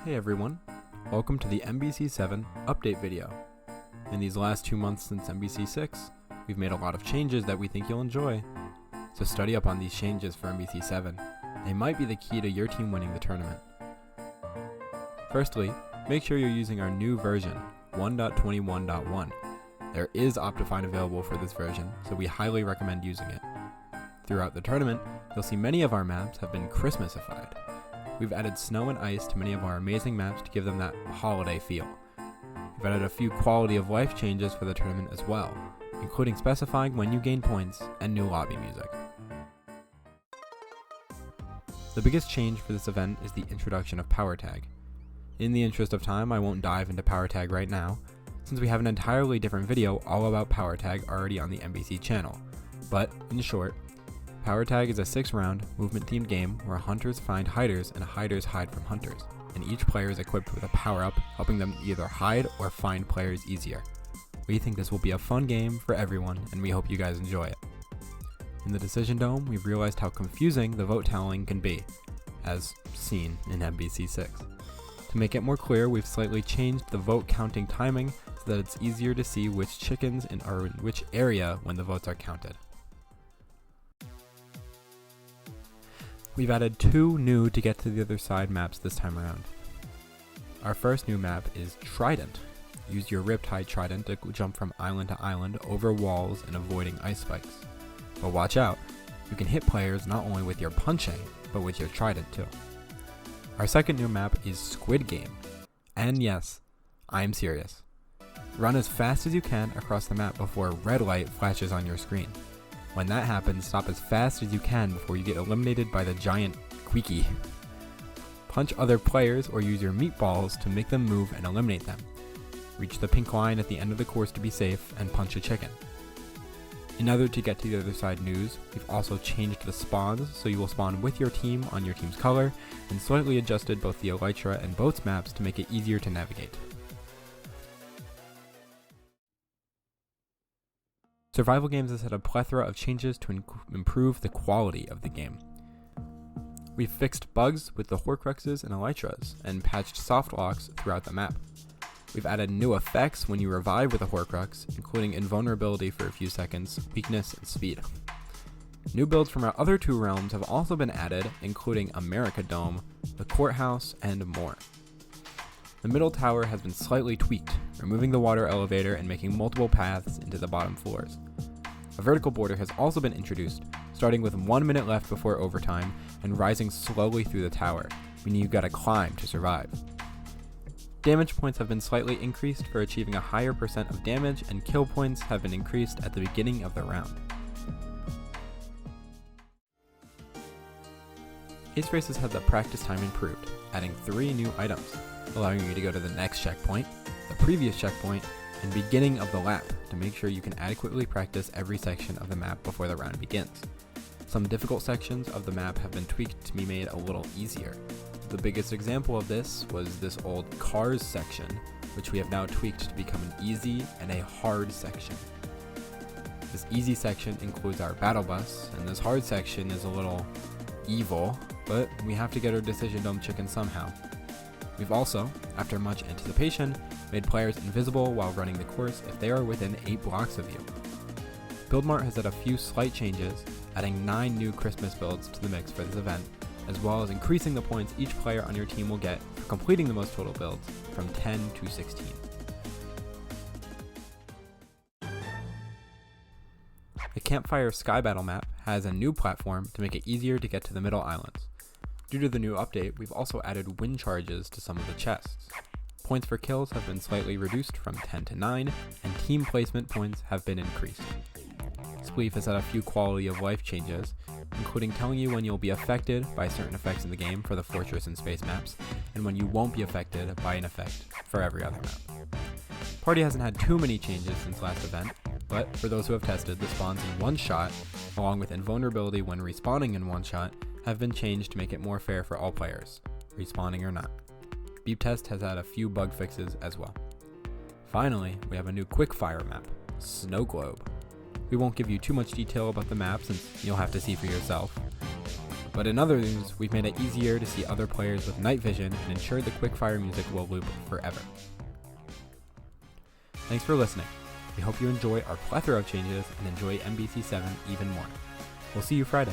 Hey everyone, welcome to the MBC7 update video. In these last 2 months since MBC6, we've made a lot of changes that we think you'll enjoy. So study up on these changes for MBC7. They might be the key to your team winning the tournament. Firstly, make sure you're using our new version, 1.21.1. There is Optifine available for this version, so we highly recommend using it. Throughout the tournament, you'll see many of our maps have been Christmasified. We've added snow and ice to many of our amazing maps to give them that holiday feel. We've added a few quality of life changes for the tournament as well, including specifying when you gain points and new lobby music. The biggest change for this event is the introduction of Power Tag. In the interest of time, I won't dive into Power Tag right now, since we have an entirely different video all about Power Tag already on the MBC channel. But, in short, Power Tag is a 6-round, movement-themed game where hunters find hiders and hiders hide from hunters, and each player is equipped with a power-up, helping them either hide or find players easier. We think this will be a fun game for everyone, and we hope you guys enjoy it. In the Decision Dome, we've realized how confusing the vote tallying can be, as seen in MBC6. To make it more clear, we've slightly changed the vote counting timing so that it's easier to see which chickens are in which area when the votes are counted. We've added 2 new to get to the other side maps this time around. Our first new map is Trident. Use your Riptide Trident to jump from island to island over walls and avoiding ice spikes. But watch out, you can hit players not only with your punching, but with your Trident too. Our second new map is Squid Game. And yes, I am serious. Run as fast as you can across the map before a red light flashes on your screen. When that happens, stop as fast as you can before you get eliminated by the giant wacky. Punch other players or use your meatballs to make them move and eliminate them. Reach the pink line at the end of the course to be safe and punch a chicken. In other to get to the other side news, we've also changed the spawns so you will spawn with your team on your team's color and slightly adjusted both the Elytra and Boats maps to make it easier to navigate. Survival Games has had a plethora of changes to improve the quality of the game. We've fixed bugs with the Horcruxes and Elytras, and patched soft locks throughout the map. We've added new effects when you revive with a Horcrux, including invulnerability for a few seconds, weakness, and speed. New builds from our other 2 realms have also been added, including America Dome, the Courthouse, and more. The middle tower has been slightly tweaked, removing the water elevator and making multiple paths into the bottom floors. A vertical border has also been introduced, starting with 1 minute left before overtime and rising slowly through the tower, meaning you've got to climb to survive. Damage points have been slightly increased for achieving a higher % of damage, and kill points have been increased at the beginning of the round. Ace Race has had the practice time improved, adding 3 new items, allowing you to go to the next checkpoint, the previous checkpoint, and beginning of the lap to make sure you can adequately practice every section of the map before the round begins. Some difficult sections of the map have been tweaked to be made a little easier. The biggest example of this was this old cars section, which we have now tweaked to become an easy and a hard section. This easy section includes our battle bus, and this hard section is a little evil, but we have to get our Decision Dome chicken somehow. We've also, after much anticipation, made players invisible while running the course if they are within 8 blocks of you. BuildMart has had a few slight changes, adding 9 new Christmas builds to the mix for this event, as well as increasing the points each player on your team will get for completing the most total builds from 10 to 16. The Campfire Sky Battle map has a new platform to make it easier to get to the middle islands. Due to the new update, we've also added win charges to some of the chests. Points for kills have been slightly reduced from 10 to 9, and team placement points have been increased. Spleef has had a few quality of life changes, including telling you when you'll be affected by certain effects in the game for the Fortress and Space maps, and when you won't be affected by an effect for every other map. Party hasn't had too many changes since last event, but for those who have tested, the spawns in one shot, along with invulnerability when respawning in one shot, have been changed to make it more fair for all players, respawning or not. Beep Test has had a few bug fixes as well. Finally, we have a new quickfire map, Snow Globe. We won't give you too much detail about the map since you'll have to see for yourself, But in other news, we've made it easier to see other players with night vision and ensured the quickfire music will loop forever. Thanks for listening. We hope you enjoy our plethora of changes and enjoy MBC7 even more. We'll see you Friday.